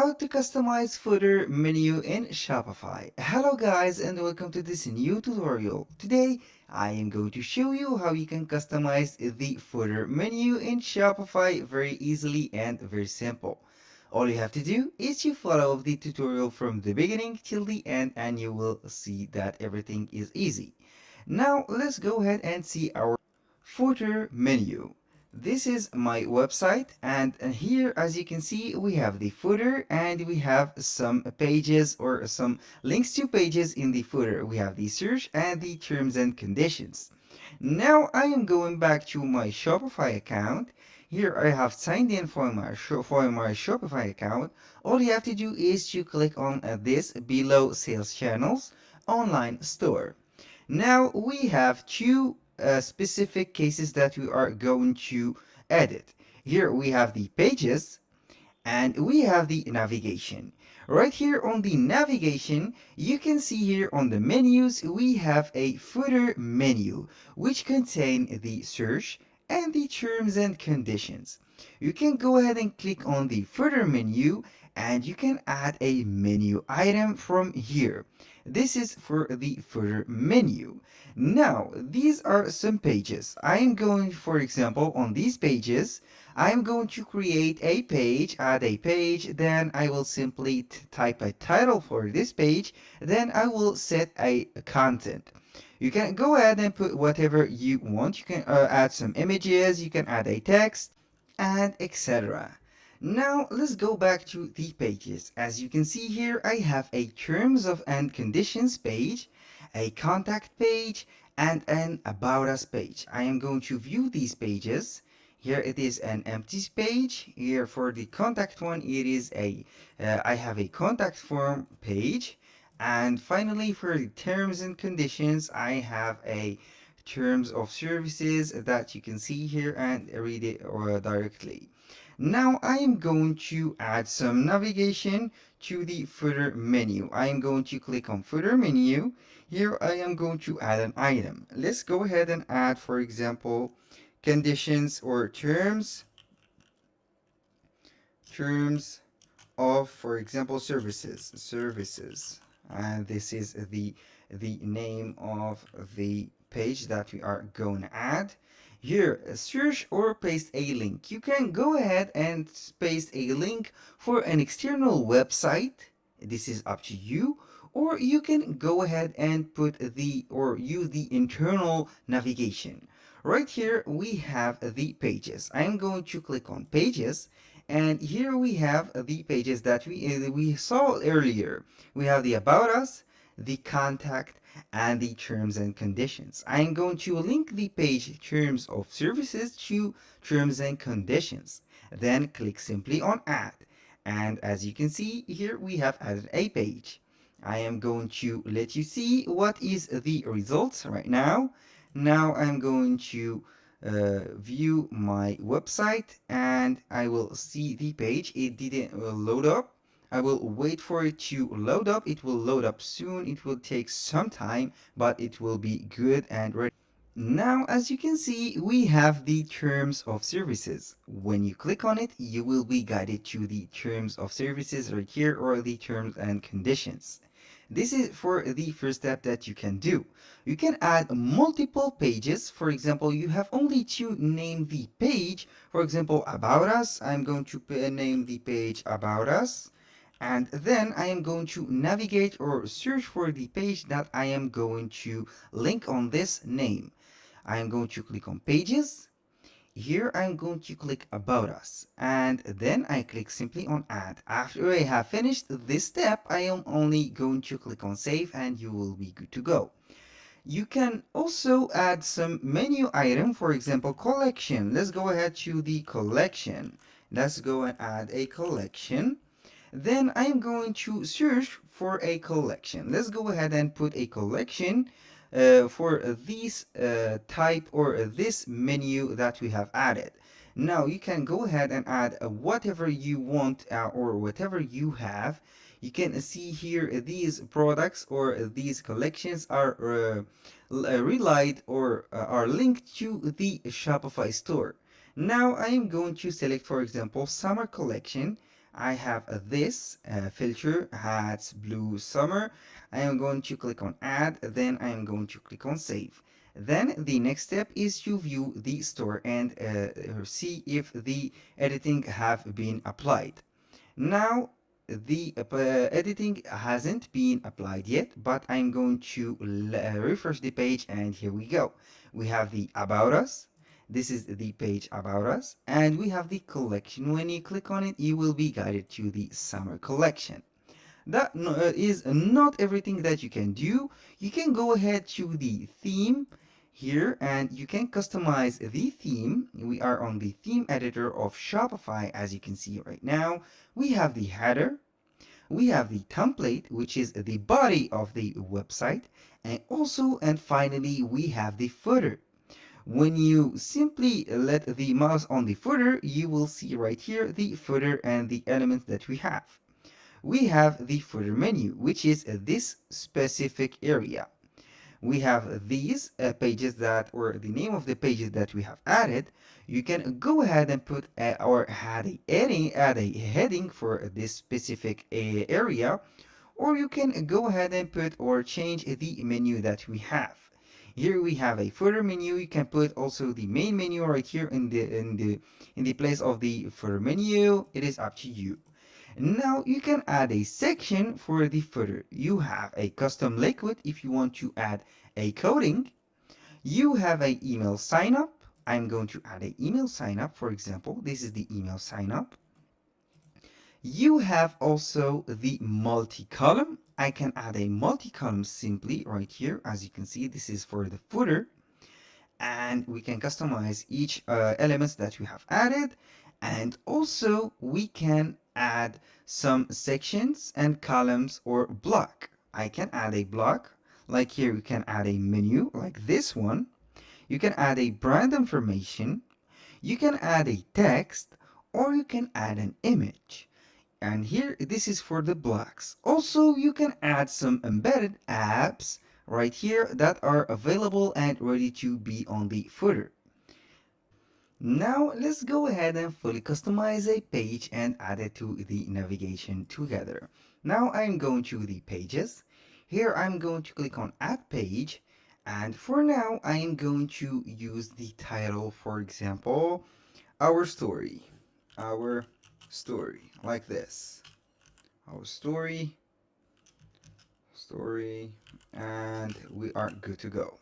How to customize footer menu in Shopify. Hello guys and welcome to this new tutorial. Today I am going to show you how you can customize the footer menu in Shopify very easily and very simple. All you have to do is to follow the tutorial from the beginning till the end and you will see that everything is easy. Now let's go ahead and see our footer menu. This is my website and here as you can see we have the footer and we have some pages or some links to pages in the footer. We have the search and the terms and conditions. Now I am going back to my Shopify account. Here I have signed in for my Shopify account. All you have to do is to click on this below sales channels online store. Now we have two specific cases that we are going to edit. Here we have the pages and we have the navigation. Right here on the navigation, you can see here on the menus, we have a footer menu, which contain the search and the terms and conditions. You can go ahead and click on the footer menu and you can add a menu item from here. This is for the footer menu. Now, these are some pages. I am going, for example, on these pages, I'm going to create a page, add a page, then I will simply type a title for this page, then I will set a content. You can go ahead and put whatever you want. You can add some images, you can add a text, and etc. Now let's go back to the pages. As you can see here, I have a terms of and conditions page, a contact page, and an about us page. I am going to view these pages. Here it is an empty page. Here for the contact one, it is I have a contact form page. And finally for the terms and conditions, I have a terms of services that you can see here and read it directly. Now I am going to add some navigation to the footer menu. I am going to click on footer menu. Here I am going to add an item. Let's go ahead and add, for example, conditions or terms of, for example, services, and this is the name of the page that we are going to add. Here, search or paste a link. You can go ahead and paste a link for an external website. This is up to you. Or you can go ahead and put the or use the internal navigation. Right here we have the pages. I'm going to click on pages, and here we have the pages that we saw earlier. We have the about us, the contact, and the terms and conditions. I'm going to link the page terms of services to terms and conditions. Then click simply on add. And as you can see here, we have added a page. I am going to let you see what is the results right now. Now I'm going to view my website and I will see the page. It didn't load up. I will wait for it to load up. It will load up soon. It will take some time, but it will be good and ready. Now, as you can see, we have the terms of services. When you click on it, you will be guided to the terms of services right here or the terms and conditions. This is for the first step that you can do. You can add multiple pages. For example, you have only to name the page. For example, about us. I'm going to name the page about us. And then I am going to navigate or search for the page that I am going to link on this name. I am going to click on pages. Here I'm going to click about us and then I click simply on add. After I have finished this step, I am only going to click on save and you will be good to go. You can also add some menu item, for example, collection. Let's go ahead to the collection. Let's go and add a collection. Then I'm going to search for a collection. Let's go ahead and put a collection for this type or this menu that we have added. Now you can go ahead and add whatever you want or whatever you have. You can see here these products or these collections are relied or are linked to the Shopify store. Now I am going to select, for example, summer collection. I have this filter, hats, blue, summer. I am going to click on add, then I am going to click on save. Then the next step is to view the store and see if the editing have been applied. Now the editing hasn't been applied yet, but I'm going to refresh the page, and here we go. We have the about us. This is the page about us, and we have the collection. When you click on it, you will be guided to the summer collection. That is not everything that you can do. You can go ahead to the theme here and you can customize the theme. We are on the theme editor of Shopify, as you can see right now. We have the header, we have the template, which is the body of the website, and finally we have the footer. When you simply let the mouse on the footer, you will see right here the footer and the elements that we have. We have the footer menu, which is this specific area. We have these pages that, or the name of the pages that we have added. You can go ahead and put or add a heading for this specific area, or you can go ahead and put or change the menu that we have. Here we have a footer menu. You can put also the main menu right here in the place of the footer menu. It is up to you. Now you can add a section for the footer. You have a custom liquid if you want to add a coding. You have an email sign up. I'm going to add an email sign up, for example. This is the email sign up. You have also the multi-column. I can add a multi-column simply right here. As you can see, this is for the footer. And we can customize each elements that we have added. And also we can add some sections and columns or block. I can add a block. Like here, you can add a menu like this one. You can add a brand information. You can add a text, or you can add an image. And here, this is for the blocks. Also, you can add some embedded apps right here that are available and ready to be on the footer. Now let's go ahead and fully customize a page and add it to the navigation together. Now I'm going to the pages. Here I'm going to click on add page, and for now I am going to use the title, for example, our story. Our story, like this. Our story, and we are good to go.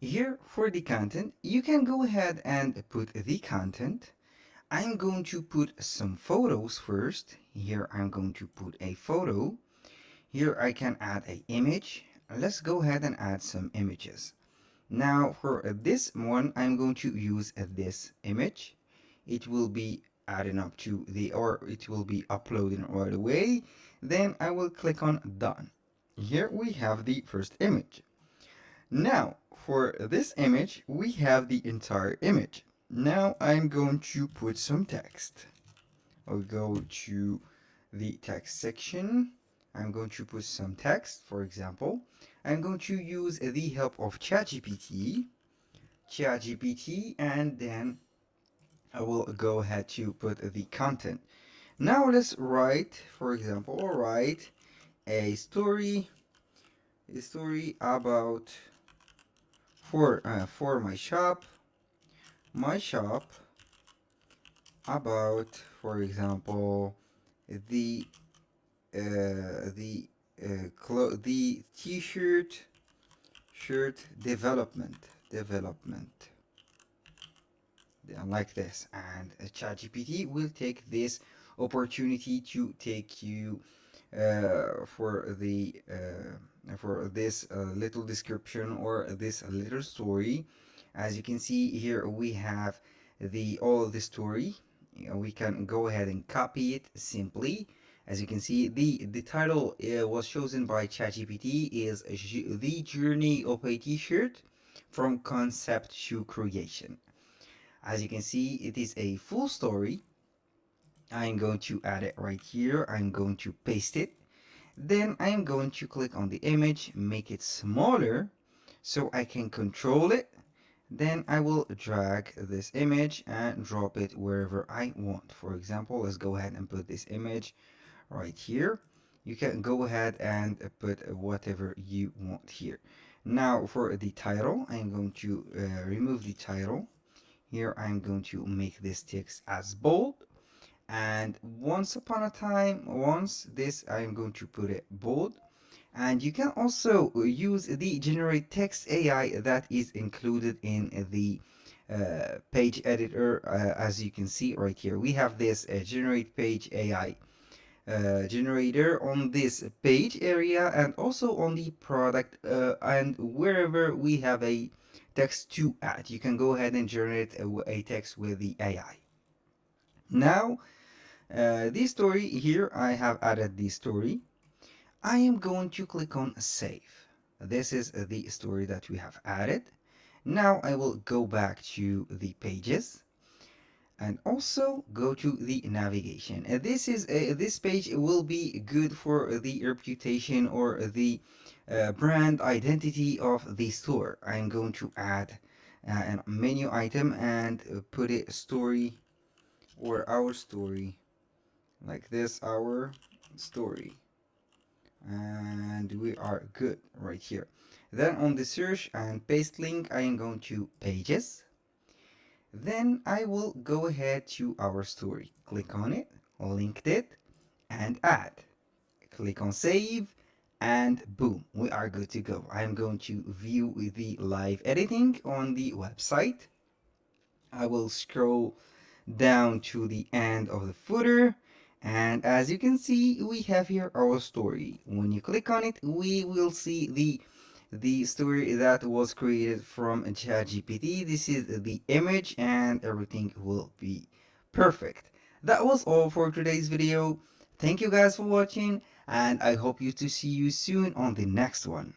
Here for the content, you can go ahead and put the content. I'm going to put some photos first. Here I'm going to put a photo. Here I can add an image. Let's go ahead and add some images. Now for this one, I'm going to use this image. It will be adding up to or it will be uploading right away. Then I will click on done. Here we have the first image. Now for this image, we have the entire image. Now I'm going to put some text. I'll go to the text section. I'm going to put some text, for example. I'm going to use the help of ChatGPT, and then I will go ahead to put the content. Now let's write, for example, write a story about for my shop about, for example, the the t-shirt development, like this. And ChatGPT will take this opportunity to take you for this little description or this little story. As you can see here, we have all of the story. We can go ahead and copy it simply. As you can see, the title was chosen by ChatGPT is The Journey of a T-shirt from Concept to Creation. As you can see, it is a full story. I'm going to add it right here. I'm going to paste it. Then I'm going to click on the image, make it smaller so I can control it. Then I will drag this image and drop it wherever I want. For example, let's go ahead and put this image right here. You can go ahead and put whatever you want here. Now for the title, I'm going to remove the title. Here I'm going to make this text as bold, and once upon a time, once this I'm going to put it bold. And you can also use the generate text AI that is included in the page editor. As you can see right here, we have this generate page AI generator on this page area, and also on the product, and wherever we have a text to add, you can go ahead and generate a text with the AI. Now this story here, I have added the story. I am going to click on save. This is the story that we have added. Now I will go back to the pages and also go to the navigation. This page will be good for the reputation or the brand identity of the store. I'm going to add a menu item and put it story, or our story, like this, our story, and we are good right here. Then on the search and paste link, I am going to pages. Then I will go ahead to our story, click on it, linked it, and add. Click on save, and boom, we are good to go. I'm going to view the live editing on the website. I will scroll down to the end of the footer, and as you can see, we have here our story. When you click on it, we will see the story that was created from ChatGPT. This is the image, and everything will be perfect. That was all for today's video. Thank you guys for watching, and I hope you to see you soon on the next one.